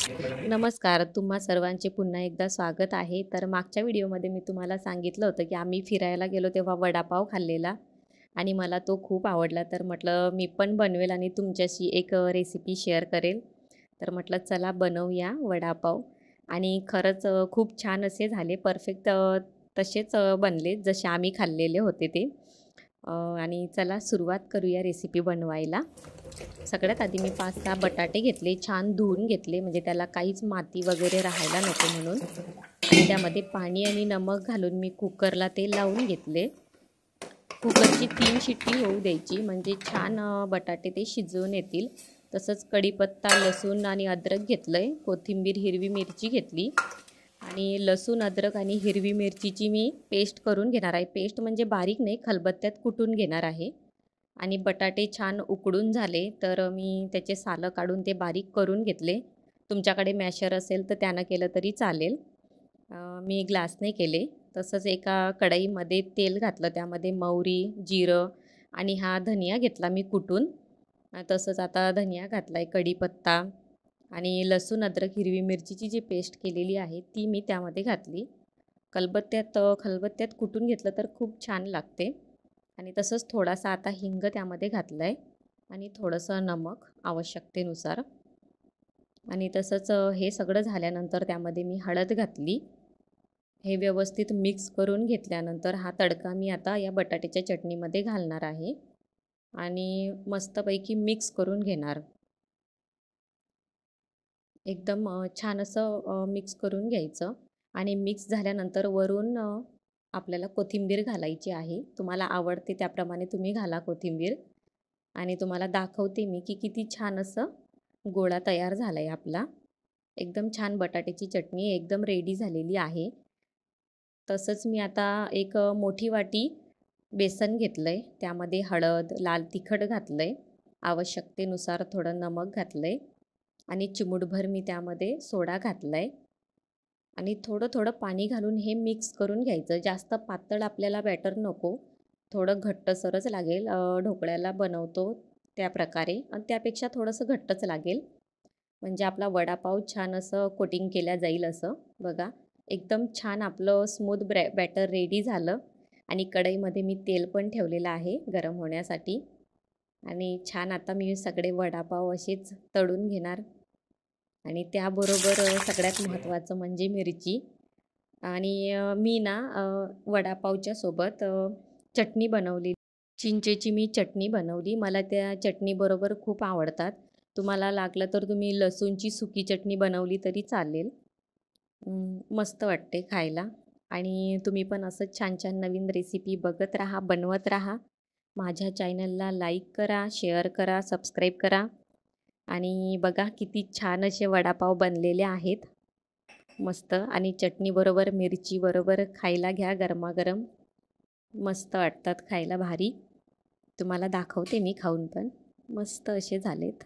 नमस्कार. तुम्हा सर्वांचे पुन्हा एकदा स्वागत आहे. तर मागच्या व्हिडिओमध्ये मी तुम्हाला सांगितलं होतं, की आम्ही फिरायला गेलो तेव्हा वडापाव खाल्लेला आणि मला तो खूप आवडला. तर म्हटलं मी पण बनवेल आणि तुमच्याशी एक रेसिपी शेअर करेल. तर म्हटलं चला बनवूया वडापाव आणि खरंच खूप छान असे झाले. परफेक्ट तसेच बनले जसे आम्ही खाल्लेले होते ते. आणि चला सुरुवात करूया रेसिपी बनवायला. सगळ्यात आधी मी 5-6 बटाटे घेतले, छान धुवून घेतले म्हणजे त्याला काहीच माती वगैरे राहायला नको म्हणून. आणि त्यामध्ये पाणी आणि नमक घालून मी कुकरला ते लावून घेतले. कुकरची 3 शिट्टी होऊ द्यायची म्हणजे छान बटाटे ते शिजवून येतील. तसंच कढीपत्ता, लसूण आणि अद्रक घेतलंय, कोथिंबीर, हिरवी मिरची घेतली आणि लसूण, अद्रक आणि हिरवी मिरचीची मी पेस्ट करून घेणार आहे. पेस्ट म्हणजे बारीक नाही, खलबत्त्यात कुटून घेणार आहे. आणि बटाटे छान उकडून झाले तर मी त्याचे सालं काढून ते बारीक करून घेतले. तुमच्याकडे मॅशर असेल तर त्यानं केलं तरी चालेल. मी ग्लासने केले. तसंच एका कढईमध्ये तेल घातलं, त्यामध्ये मोहरी, जिरं आणि हा धनिया घेतला मी कुटून. तसंच आता धनिया घातला आहे, कढीपत्ता आणि लसूण, अद्रक, हिरवी मिरचीची जी पेस्ट केलेली आहे ती मी त्यामध्ये घातली. खलबत्त्यात कुटून घेतलं तर खूप छान लागते. आणि तसंच थोडासा आता हिंग त्यामध्ये घातलं आहे आणि थोडंसं नमक आवश्यकतेनुसार. आणि तसंच हे सगळं झाल्यानंतर त्यामध्ये मी हळद घातली. हे व्यवस्थित मिक्स करून घेतल्यानंतर हा तडका मी आता या बटाट्याच्या चटणीमध्ये घालणार आहे आणि मस्तपैकी मिक्स करून घेणार. एकदम छान असं मिक्स करून घ्यायचं आणि मिक्स झाल्यानंतर वरून आपल्याला कोथिंबीर घालायची आहे. तुम्हाला आवडते त्याप्रमाणे तुम्ही घाला कोथिंबीर. आणि तुम्हाला दाखवते मी की किती छान असं गोळा तयार झाला आहे आपला. एकदम छान बटाट्याची चटणी एकदम रेडी झालेली आहे. तसंच मी आता एक मोठी वाटी बेसन घेतलं आहे. त्यामध्ये हळद, लाल तिखट घातलं आहे. आवश्यकतेनुसार थोडं नमक घातलं आहे आणि चिमूटभर मी त्यामध्ये सोडा घातला आहे. आणि थोडं-थोडं पाणी घालून हे मिक्स करून घ्यायचं. जास्त पातळ आपल्याला बॅटर नको. थोडं घट्टसरच लागेल. ढोकळ्याला बनवतो त्या प्रकारे आणि त्यापेक्षा थोडंसं घट्टच लागेल. म्हणजे आपला वडापाव छान असं कोटिंग केल्या जाईल असं. बघा, एकदम छान आपलं स्मूथ बॅटर रेडी झालं आणि कढईमध्ये मी तेल पण ठेवलेलं आहे गरम होण्यासाठी. आणि छान आता मी सगळे वडापाव असेच तळून घेणार. आणि त्याबरोबर सगळ्यात महत्त्वाचं म्हणजे मिरची. आणि मी ना वडापावच्या सोबत चटणी बनवली. चिंचेची मी चटणी बनवली. मला त्या चटणीबरोबर खूप आवडतात. तुम्हाला लागलं तर तुम्ही लसूणची सुकी चटणी बनवली तरी चालेल. मस्त वाटते खायला. आणि तुम्ही पण असंच छान-छान नवीन रेसिपी बघत राहा, बनवत राहा. माझ्या चॅनलला लाईक करा, शेअर करा, सबस्क्राईब करा. आणि बघा किती छान असे वडापाव बनलेले आहेत. मस्त आणि चटणीबरोबर, मिरचीबरोबर खायला घ्या गरमागरम. मस्त वाटतात खायला भारी. तुम्हाला दाखवते मी खाऊन पण. मस्त असे झालेत.